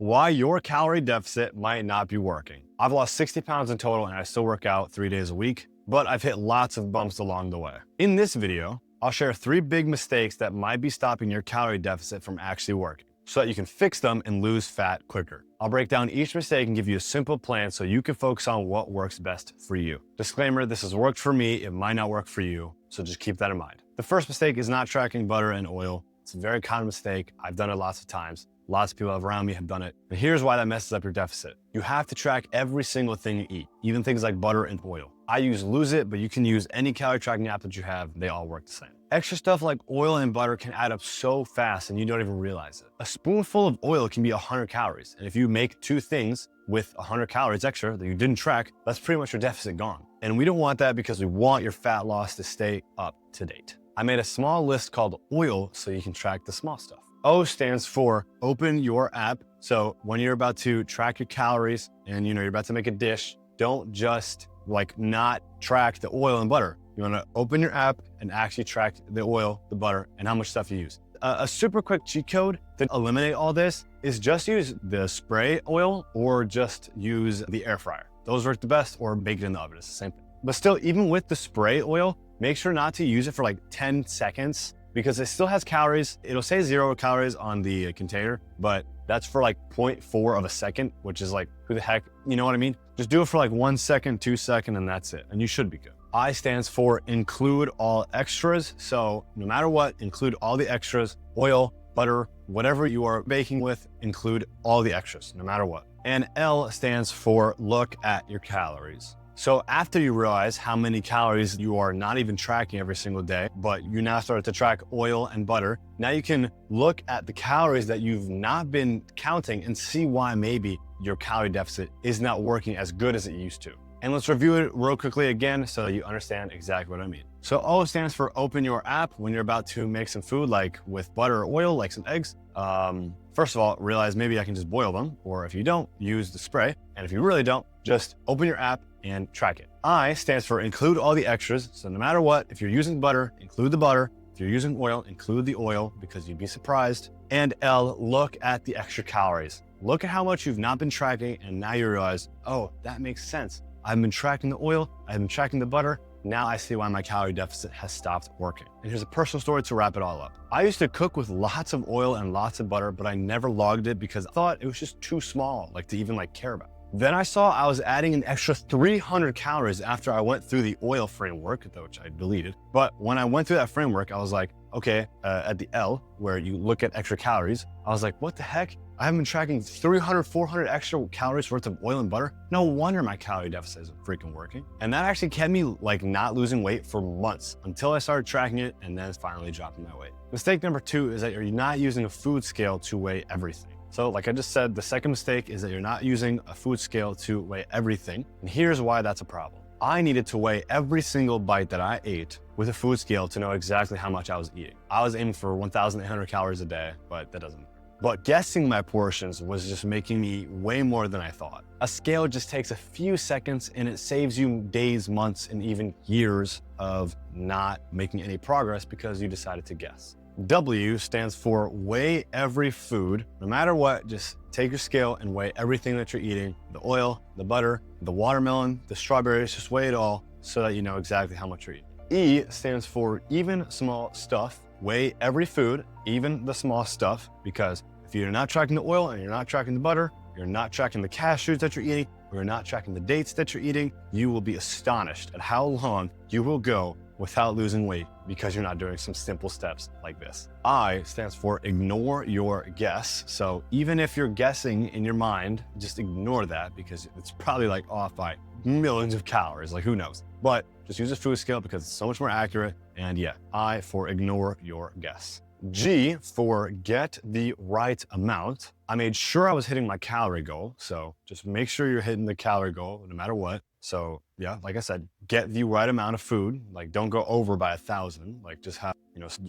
Why your calorie deficit might not be working. I've lost 60 pounds in total and I still work out 3 days a week, but I've hit lots of bumps along the way. In this video, I'll share 3 big mistakes that might be stopping your calorie deficit from actually working so that you can fix them and lose fat quicker. I'll break down each mistake and give you a simple plan so you can focus on what works best for you. Disclaimer, this has worked for me, it might not work for you, so just keep that in mind. The first mistake is not tracking butter and oil. It's a very common mistake. I've done it lots of times. Lots of people around me have done it. And here's why that messes up your deficit. You have to track every single thing you eat, even things like butter and oil. I use Lose It, but you can use any calorie tracking app that you have. They all work the same. Extra stuff like oil and butter can add up so fast and you don't even realize it. A spoonful of oil can be 100 calories. And if you make 2 things with 100 calories extra that you didn't track, that's pretty much your deficit gone. And we don't want that because we want your fat loss to stay up to date. I made a small list called oil so you can track the small stuff. O stands for open your app. So when you're about to track your calories and you're about to make a dish, don't just not track the oil and butter. You want to open your app and actually track the oil, the butter, and how much stuff you use. A super quick cheat code to eliminate all this is just use the spray oil or just use the air fryer. Those work the best, or bake it in the oven. It's the same thing. But still, even with the spray oil, make sure not to use it for 10 seconds because it still has calories. It'll say 0 calories on the container, but that's for 0.4 of a second, which is who the heck, you know what I mean? Just do it for 1 second, 2 seconds, and that's it. And you should be good. I stands for include all extras. So no matter what, include all the extras, oil, butter, whatever you are baking with, include all the extras, no matter what. And L stands for look at your calories. So after you realize how many calories you are not even tracking every single day, but you now started to track oil and butter, now you can look at the calories that you've not been counting and see why maybe your calorie deficit is not working as good as it used to. And let's review it real quickly again so that you understand exactly what I mean. So O stands for open your app when you're about to make some food, like with butter or oil, like some eggs. First of all, realize maybe I can just boil them, or if you don't, use the spray. And if you really don't, just open your app and track it. I stands for include all the extras. So no matter what, if you're using butter, include the butter. If you're using oil, include the oil because you'd be surprised. And L, look at the extra calories. Look at how much you've not been tracking and now you realize, oh, that makes sense. I've been tracking the oil, I've been tracking the butter. Now I see why my calorie deficit has stopped working. And here's a personal story to wrap it all up. I used to cook with lots of oil and lots of butter, but I never logged it because I thought it was just too small, to even care about. Then I saw I was adding an extra 300 calories after I went through the oil framework, which I deleted. But when I went through that framework, I was like, okay, at the L, where you look at extra calories, I was like, what the heck? I haven't been tracking 300, 400 extra calories worth of oil and butter. No wonder my calorie deficit isn't freaking working. And that actually kept me not losing weight for months until I started tracking it and then finally dropping my weight. Mistake number 2 is that you're not using a food scale to weigh everything. So like I just said, the second mistake is that you're not using a food scale to weigh everything. And here's why that's a problem. I needed to weigh every single bite that I ate with a food scale to know exactly how much I was eating. I was aiming for 1,800 calories a day, but that doesn't matter. But guessing my portions was just making me way more than I thought. A scale just takes a few seconds and it saves you days, months, and even years of not making any progress because you decided to guess. W stands for weigh every food. No matter what, just take your scale and weigh everything that you're eating. The oil, the butter, the watermelon, the strawberries, just weigh it all so that you know exactly how much you're eating. E stands for even small stuff. Weigh every food, even the small stuff, because if you're not tracking the oil and you're not tracking the butter, you're not tracking the cashews that you're eating, or you're not tracking the dates that you're eating, you will be astonished at how long you will go without losing weight because you're not doing some simple steps like this. I stands for ignore your guess. So even if you're guessing in your mind, just ignore that because it's probably off by millions of calories, who knows? But just use a food scale because it's so much more accurate. And yeah, I for ignore your guess. G for get the right amount. I made sure I was hitting my calorie goal. So just make sure you're hitting the calorie goal no matter what. So yeah, like I said, get the right amount of food. Don't go over by 1,000. Just have,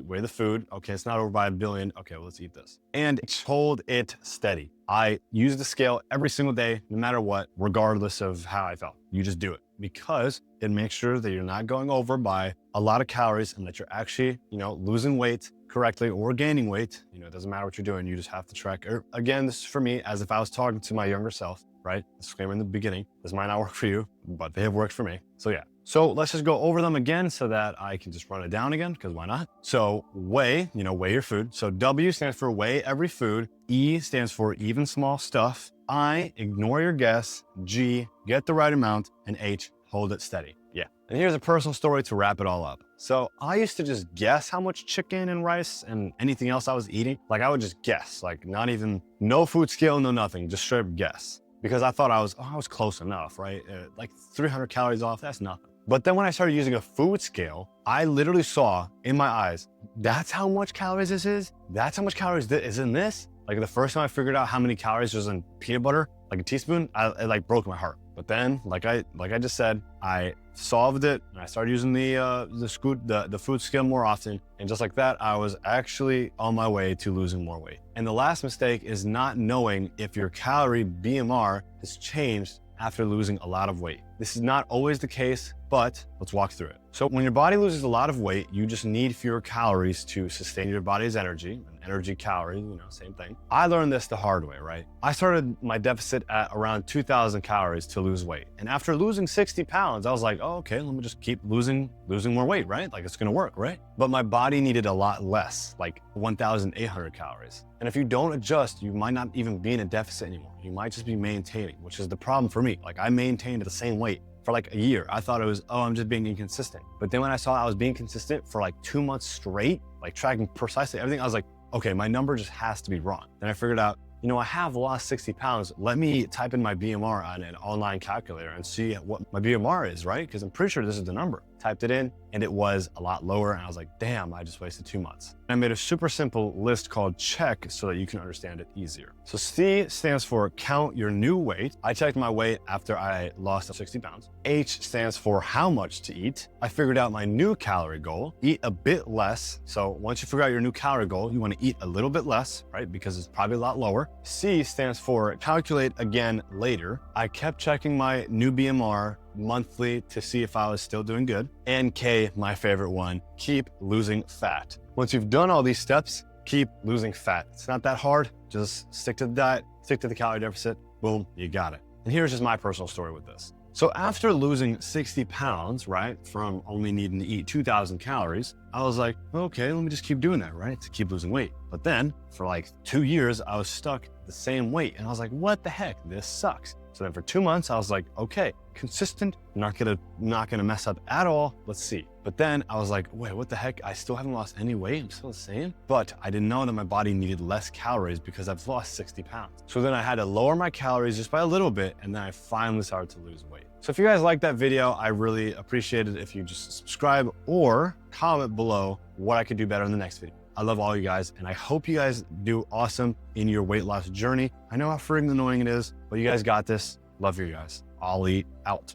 weigh the food. Okay, it's not over by 1 billion. Okay, well, let's eat this. And hold it steady. I use the scale every single day, no matter what, regardless of how I felt. You just do it because it makes sure that you're not going over by a lot of calories and that you're actually, losing weight, correctly or gaining weight, it doesn't matter what you're doing. You just have to track. Again, this is for me as if I was talking to my younger self, right? Disclaimer in the beginning. This might not work for you, but they have worked for me. So yeah. So let's just go over them again so that I can just run it down again, because why not? So weigh, weigh your food. So W stands for weigh every food. E stands for even small stuff. I, ignore your guess. G, get the right amount. And H, hold it steady. Yeah. And here's a personal story to wrap it all up. So I used to just guess how much chicken and rice and anything else I was eating. Like I would just guess, like not even, no food scale, no nothing, just straight up guess. Because I thought I was close enough, right? Like 300 calories off, that's nothing. But then when I started using a food scale, I literally saw in my eyes, that's how much calories this is? That's how much calories is in this? Like the first time I figured out how many calories was in peanut butter, like a teaspoon, it like broke my heart. But then, like I just said, I solved it and I started using the food scale more often. And just like that, I was actually on my way to losing more weight. And the last mistake is not knowing if your calorie BMR has changed after losing a lot of weight. This is not always the case, but let's walk through it. So when your body loses a lot of weight, you just need fewer calories to sustain your body's energy. An energy calorie, same thing. I learned this the hard way, right? I started my deficit at around 2,000 calories to lose weight. And after losing 60 pounds, I was like, oh, okay, let me just keep losing more weight, right? Like it's gonna work, right? But my body needed a lot less, like 1,800 calories. And if you don't adjust, you might not even be in a deficit anymore. You might just be maintaining, which is the problem for me. Like I maintained at the same weight for like a year. I thought it was, I'm just being inconsistent. But then when I saw I was being consistent for like 2 months straight, like tracking precisely everything, I was like, okay, my number just has to be wrong. Then I figured out, I have lost 60 pounds. Let me type in my BMR on an online calculator and see what my BMR is, right? Because I'm pretty sure this is the number. Typed it in and it was a lot lower. And I was like, damn, I just wasted 2 months. I made a super simple list called check so that you can understand it easier. So C stands for count your new weight. I checked my weight after I lost 60 pounds. H stands for how much to eat. I figured out my new calorie goal, eat a bit less. So once you figure out your new calorie goal, you want to eat a little bit less, right? Because it's probably a lot lower. C stands for calculate again later. I kept checking my new BMR monthly to see if I was still doing good. And K, my favorite one, keep losing fat. Once you've done all these steps, keep losing fat. It's not that hard. Just stick to the diet, stick to the calorie deficit. Boom, you got it. And here's just my personal story with this. So after losing 60 pounds, right, from only needing to eat 2,000 calories, I was like, okay, let me just keep doing that, right, to keep losing weight. But then for like 2 years, I was stuck the same weight. And I was like, what the heck, this sucks. So then for 2 months, I was like, okay, consistent, not gonna mess up at all. Let's see. But then I was like, wait, what the heck? I still haven't lost any weight. I'm still the same. But I didn't know that my body needed less calories because I've lost 60 pounds. So then I had to lower my calories just by a little bit. And then I finally started to lose weight. So if you guys like that video, I really appreciate it if you just subscribe or comment below what I could do better in the next video. I love all you guys, and I hope you guys do awesome in your weight loss journey. I know how freaking annoying it is, but you guys got this. Love you guys. I'll eat out.